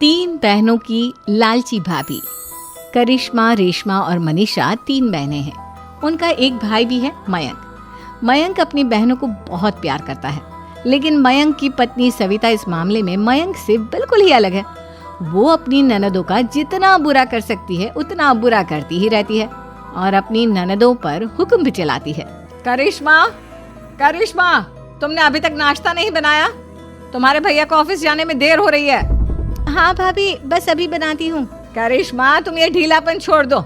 तीन बहनों की लालची भाभी। करिश्मा, रेशमा और मनीषा तीन बहनें हैं। उनका एक भाई भी है, मयंक। मयंक अपनी बहनों को बहुत प्यार करता है, लेकिन मयंक की पत्नी सविता इस मामले में मयंक से बिल्कुल ही अलग है। वो अपनी ननदों का जितना बुरा कर सकती है उतना बुरा करती ही रहती है और अपनी ननदों पर हुक्म भी चलाती है। करिश्मा, करिश्मा, तुमने अभी तक नाश्ता नहीं बनाया? तुम्हारे भैया को ऑफिस जाने में देर हो रही है। हाँ भाभी, बस अभी बनाती हूँ। करिश्मा, तुम ये ढीलापन छोड़ दो।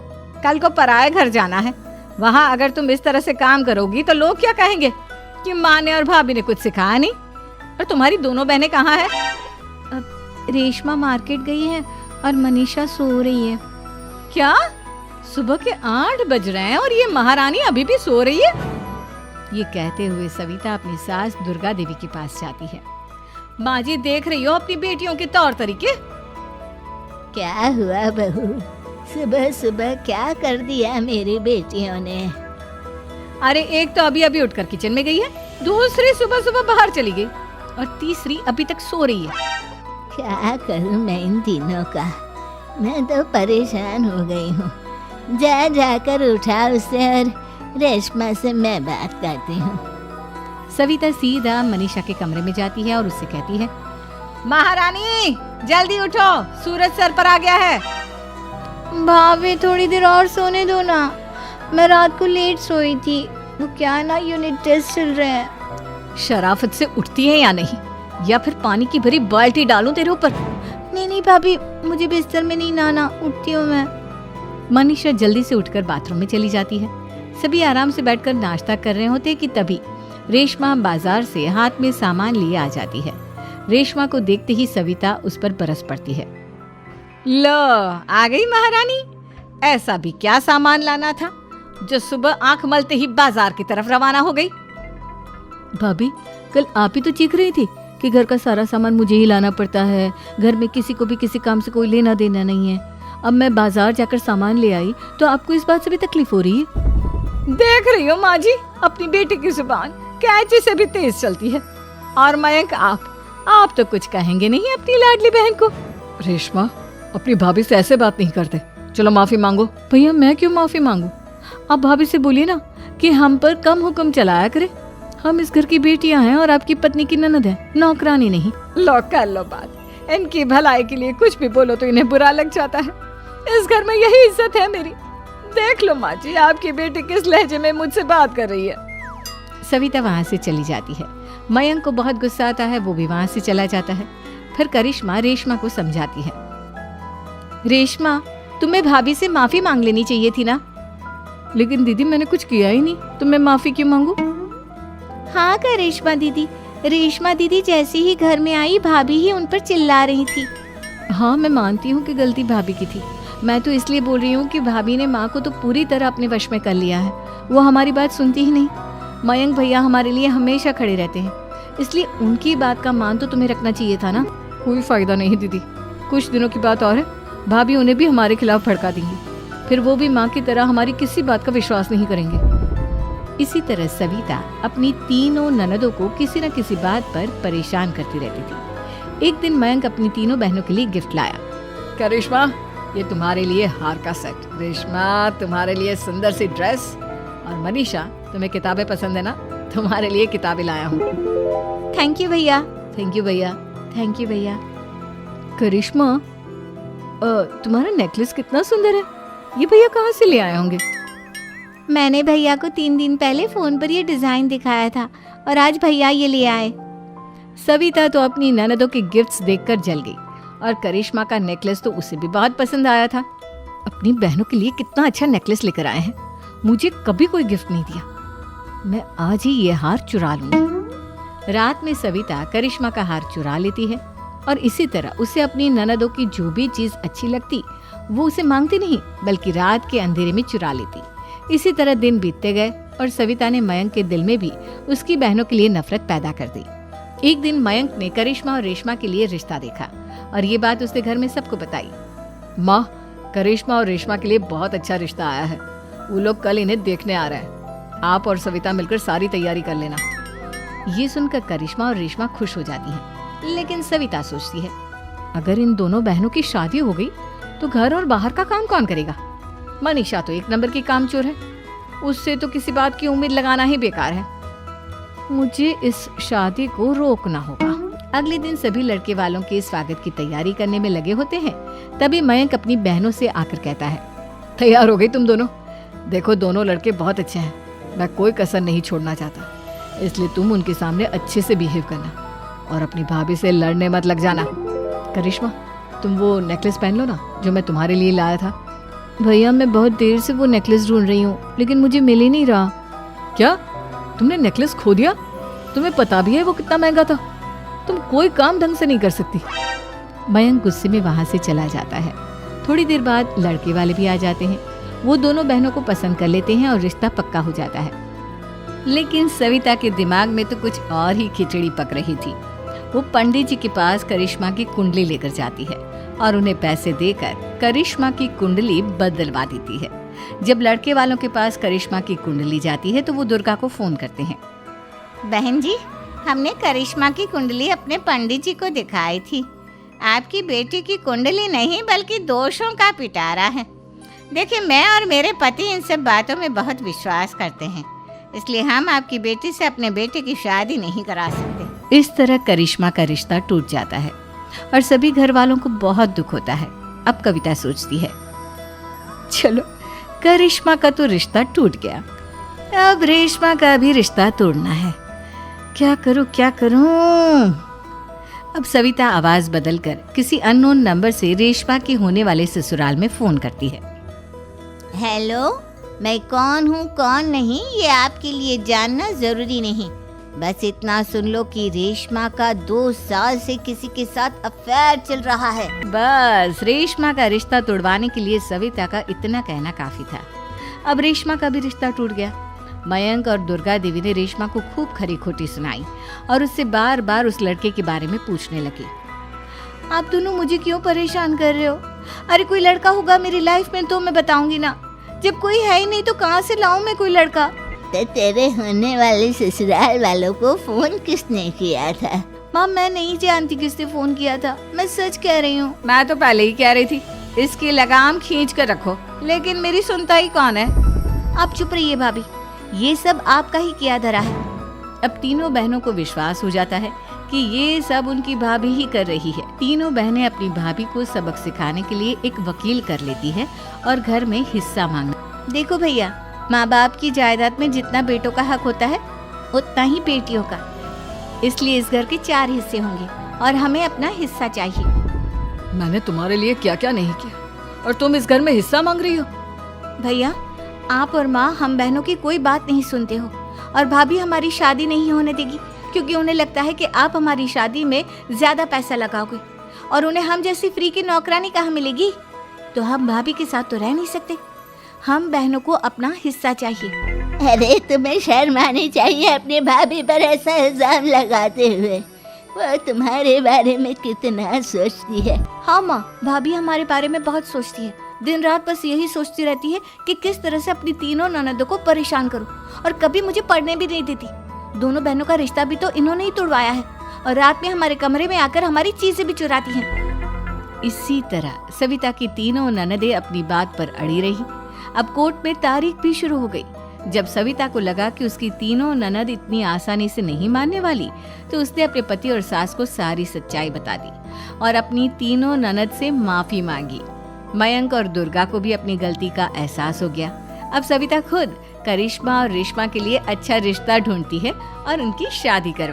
कल को पराये घर जाना है। वहाँ अगर तुम इस तरह से काम करोगी तो लोग क्या कहेंगे कि माँ ने और भाभी ने कुछ सिखाया नहीं। और तुम्हारी दोनों बहनें कहाँ हैं? रेशमा मार्केट गई है और मनीषा सो रही है। क्या? सुबह के 8 बज रहे हैं और ये महारानी अभी भी सो रही है? ये कहते हुए सविता अपनी सास दुर्गा देवी के पास जाती है। माँ जी, देख रही हो अपनी बेटियों के तौर तरीके? क्या हुआ बहू, सुबह सुबह क्या कर दिया मेरी बेटियों ने? अरे एक तो अभी अभी उठकर किचन में गई है, दूसरी सुबह सुबह बाहर चली गई और तीसरी अभी तक सो रही है। क्या करूं मैं इन तीनों का, मैं तो परेशान हो गई हूँ। जा जाकर उठा उसे और रेशमा से मैं बात करती हूँ। सविता सीधा मनीषा के कमरे में जाती है और उससे कहती है, महारानी जल्दी उठो, सूरज सर पर आ गया है। भाभी थोड़ी देर और सोने दो ना, मैं रात को लेट सोई थी। वो क्या ना यूनिट टेस्ट चल रहे हैं। शराफत से उठती है या नहीं, या फिर पानी की भरी बाल्टी डालूं तेरे ऊपर? नहीं भाभी, मुझे बिस्तर में नहीं नहाना, उठती हूँ मैं। मनीषा जल्दी से उठकर बाथरूम में चली जाती है। सभी आराम से बैठकर नाश्ता कर रहे होते कि तभी रेशमा बाजार से हाथ में सामान लिए आ जाती है। रेशमा को देखते ही सविता उस पर बरस पड़ती है। लो, आ गई महारानी। ऐसा भी क्या सामान लाना था जो सुबह आंख मलते ही बाजार की तरफ रवाना हो गई? भाभी, कल आप ही तो चीख रही थी कि घर का सारा सामान मुझे ही लाना पड़ता है, घर में किसी को भी किसी काम से कोई लेना देना नहीं है। अब मैं बाजार जाकर सामान ले आई तो आपको इस बात से भी तकलीफ हो रही है? देख रही हो माँ जी, अपनी बेटी की जुबान कैंची से भी तेज चलती है। और मयंक, आप तो कुछ कहेंगे नहीं अपनी लाडली बहन को? रेशमा, अपनी भाभी से ऐसे बात नहीं करते। चलो माफी मांगो। भैया, मैं क्यों माफी मांगू? आप भाभी से बोलिए ना कि हम पर कम हुक्म चलाया करे। हम इस घर की बेटियां हैं और आपकी पत्नी की ननद है, नौकरानी नहीं। लो कर लो बात। इनकी भलाई के लिए कुछ भी बोलो तो इन्हें बुरा लग जाता है। इस घर में यही इज्जत है मेरी। देख लो माँ जी, आपकी बेटी किस लहजे में मुझसे बात कर रही है। सविता वहाँ से चली जाती है। मयंक को बहुत गुस्सा आता है, वो भी वहाँ से चला जाता है। फिर करिश्मा रेशमा को समझाती है, रेशमा, तुम्हें भाभी से माफी मांग लेनी चाहिए थी ना। लेकिन दीदी, मैंने कुछ किया ही नहीं, तो मैं माफी क्यों मांगू? हाँ करिश्मा दीदी, रेशमा दीदी जैसे ही घर में आई भाभी ही उन पर चिल्ला रही थी। हाँ, मैं मानती हूँ कि गलती भाभी की थी। मैं तो इसलिए बोल रही हूँ कि भाभी ने माँ को तो पूरी तरह अपने वश में कर लिया है। वो हमारी बात सुनती ही नहीं। मयंक भैया हमारे लिए हमेशा खड़े रहते हैं, इसलिए उनकी बात का मान तो तुम्हें रखना चाहिए था ना। कोई फायदा नहीं दीदी, कुछ दिनों की बात और है, भाभी उन्हें भी हमारे खिलाफ भड़का देंगी। फिर वो भी माँ की तरह हमारी किसी बात का विश्वास नहीं करेंगे। इसी तरह सविता अपनी तीनों ननदों को किसी न किसी बात पर परेशान करती रहती थी। एक दिन मयंक अपनी तीनों बहनों के लिए गिफ्ट लाया। करिश्मा, ये तुम्हारे लिए हार का सेट। रेशमा, तुम्हारे लिए सुंदर सी ड्रेस। और मनीषा, तुम्हें किताबें पसंद है ना, तुम्हारे लिए किताबें लाया हूँ। थैंक यू भैया। थैंक यू भैया। थैंक यू भैया। करिश्मा, तुम्हारा नेकलेस कितना सुंदर है। ये भैया कहाँ से ले आए होंगे? मैंने भैया को 3 दिन पहले फोन पर ये डिजाइन दिखाया था और आज भैया ये ले आए। सविता तो अपनी ननदों के गिफ्ट्स देखकर जल गई और करिश्मा का नेकलेस तो उसे भी बहुत पसंद आया था। अपनी बहनों के लिए कितना अच्छा नेकलेस लेकर आए हैं, मुझे कभी कोई गिफ्ट नहीं दिया। मैं आज ही ये हार चुरा लूंगी। रात में सविता करिश्मा का हार चुरा लेती है और इसी तरह उसे अपनी ननदों की जो भी चीज अच्छी लगती वो उसे मांगती नहीं, बल्कि रात के अंधेरे में चुरा लेती। इसी तरह दिन बीतते गए और सविता ने मयंक के दिल में भी उसकी बहनों के लिए नफरत पैदा कर दी। एक दिन मयंक ने करिश्मा और रेशमा के लिए रिश्ता देखा और ये बात उसने घर में सबको बताई। माँ, करिश्मा और रेशमा के लिए बहुत अच्छा रिश्ता आया है। वो लोग कल इन्हें देखने आ रहे हैं। आप और सविता मिलकर सारी तैयारी कर लेना। ये सुनकर करिश्मा और रेशमा खुश हो जाती हैं, लेकिन सविता सोचती है, अगर इन दोनों बहनों की शादी हो गई तो घर और बाहर का काम कौन करेगा? मनीषा तो एक नंबर की कामचोर है, उससे तो किसी बात की उम्मीद लगाना ही बेकार है। मुझे इस शादी को रोकना होगा। अगले दिन सभी लड़के वालों के स्वागत की तैयारी करने में लगे होते हैं। तभी मयंक अपनी बहनों से आकर कहता है, तैयार हो गई तुम दोनों? देखो दोनों लड़के बहुत अच्छे हैं, मैं कोई कसर नहीं छोड़ना चाहता, इसलिए तुम उनके सामने अच्छे से बिहेव करना और अपनी भाभी से लड़ने मत लग जाना। करिश्मा, तुम वो नेकलेस पहन लो ना जो मैं तुम्हारे लिए लाया था। भैया मैं बहुत देर से वो नेकलेस ढूंढ रही हूँ, लेकिन मुझे मिल ही नहीं रहा। क्या तुमने नेकलेस खो दिया? तुम्हें पता भी है वो कितना महंगा था? तुम कोई काम ढंग से नहीं कर सकती। मयंक गुस्से में वहां से चला जाता है। थोड़ी देर बाद लड़के वाले भी आ जाते हैं। वो दोनों बहनों को पसंद कर लेते हैं और रिश्ता पक्का हो जाता है। लेकिन सविता के दिमाग में तो कुछ और ही खिचड़ी पक रही थी। वो पंडित जी के पास करिश्मा की कुंडली लेकर जाती है और उन्हें पैसे देकर करिश्मा की कुंडली बदलवा देती है। जब लड़के वालों के पास करिश्मा की कुंडली जाती है तो वो दुर्गा को फोन करते हैं। बहन जी, हमने करिश्मा की कुंडली अपने पंडित जी को दिखाई थी। आपकी बेटी की कुंडली नहीं बल्कि दोषों का पिटारा है। देखिए, मैं और मेरे पति इन सब बातों में बहुत विश्वास करते हैं, इसलिए हम आपकी बेटी से अपने बेटे की शादी नहीं करा सकते। इस तरह करिश्मा का रिश्ता टूट जाता है और सभी घर वालों को बहुत दुख होता है। अब कविता सोचती है, चलो करिश्मा का तो रिश्ता टूट गया, अब रेशमा का भी रिश्ता तोड़ना है। क्या करूं? अब सविता आवाज बदलकर किसी अननोन नंबर से रेशमा के होने वाले ससुराल में फोन करती है। हेलो, मैं कौन हूँ कौन नहीं ये आपके लिए जानना जरूरी नहीं। बस इतना सुन लो कि रेशमा का 2 साल से किसी के साथ अफेयर चल रहा है। बस रेशमा का रिश्ता तोड़वाने के लिए सविता का इतना कहना काफी था। अब रेशमा का भी रिश्ता टूट गया। मयंक और दुर्गा देवी ने रेशमा को खूब खरी खोटी सुनाई और उससे बार बार उस लड़के के बारे में पूछने लगे। आप दोनों मुझे क्यों परेशान कर रहे हो? अरे कोई लड़का होगा मेरी लाइफ में तो मैं बताऊंगी ना, जब कोई है ही नहीं तो कहाँ से लाऊं मैं कोई लड़का? तो तेरे होने वाले ससुराल वालों को फोन किसने किया था? माँ मैं नहीं जानती किसने फोन किया था, मैं सच कह रही हूँ। मैं तो पहले ही कह रही थी इसकी लगाम खींच कर रखो, लेकिन मेरी सुनता ही कौन है। आप चुप रहिए भाभी, ये सब आपका ही किया धरा है। अब तीनों बहनों को विश्वास हो जाता है कि ये सब उनकी भाभी ही कर रही है। तीनों बहनें अपनी भाभी को सबक सिखाने के लिए एक वकील कर लेती है और घर में हिस्सा मांगना। देखो भैया, माँ बाप की जायदाद में जितना बेटों का हक होता है उतना ही बेटियों का, इसलिए इस घर के 4 हिस्से होंगे और हमें अपना हिस्सा चाहिए। मैंने तुम्हारे लिए क्या क्या नहीं किया और तुम इस घर में हिस्सा मांग रही हो? भैया, आप और माँ हम बहनों की कोई बात नहीं सुनते हो और भाभी हमारी शादी नहीं होने देगी क्योंकि उन्हें लगता है कि आप हमारी शादी में ज्यादा पैसा लगाओगे और उन्हें हम जैसी फ्री की नौकरानी कहाँ मिलेगी। तो हम भाभी के साथ तो रह नहीं सकते, हम बहनों को अपना हिस्सा चाहिए। अरे तुम्हें शर्म आनी चाहिए अपने भाभी पर ऐसा इल्जाम लगाते हुए। वो तुम्हारे बारे में कितना सोचती है। हाँ माँ, भाभी हमारे बारे में बहुत सोचती है, दिन रात बस यही सोचती रहती है कि किस तरह से अपनी तीनों ननदों को परेशान करूं और कभी मुझे पढ़ने भी नहीं देती। दोनों बहनों का रिश्ता भी तो इन्होंने ही तोड़वाया है और रात में हमारे कमरे में आकर हमारी चीजें भी चुराती हैं। इसी तरह सविता की तीनों ननदें अपनी बात पर अड़ी रही। अब कोर्ट में तारीख भी शुरू हो गई। जब सविता को लगा कि उसकी तीनों ननद इतनी आसानी से नहीं मानने वाली, तो उसने अपने पति और सास को सारी सच्चाई बता दी और अपनी तीनों ननद से माफी मांगी। मयंक और दुर्गा को भी अपनी गलती का एहसास हो गया। अब सविता खुद करिश्मा और रेशमा के लिए अच्छा रिश्ता ढूंढती है और उनकी शादी करवा